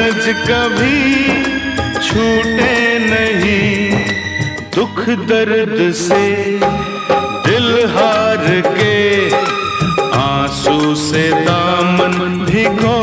सूरज कभी छूटे नहीं, दुख दर्द से दिल हार के, आंसू से दामन भिगो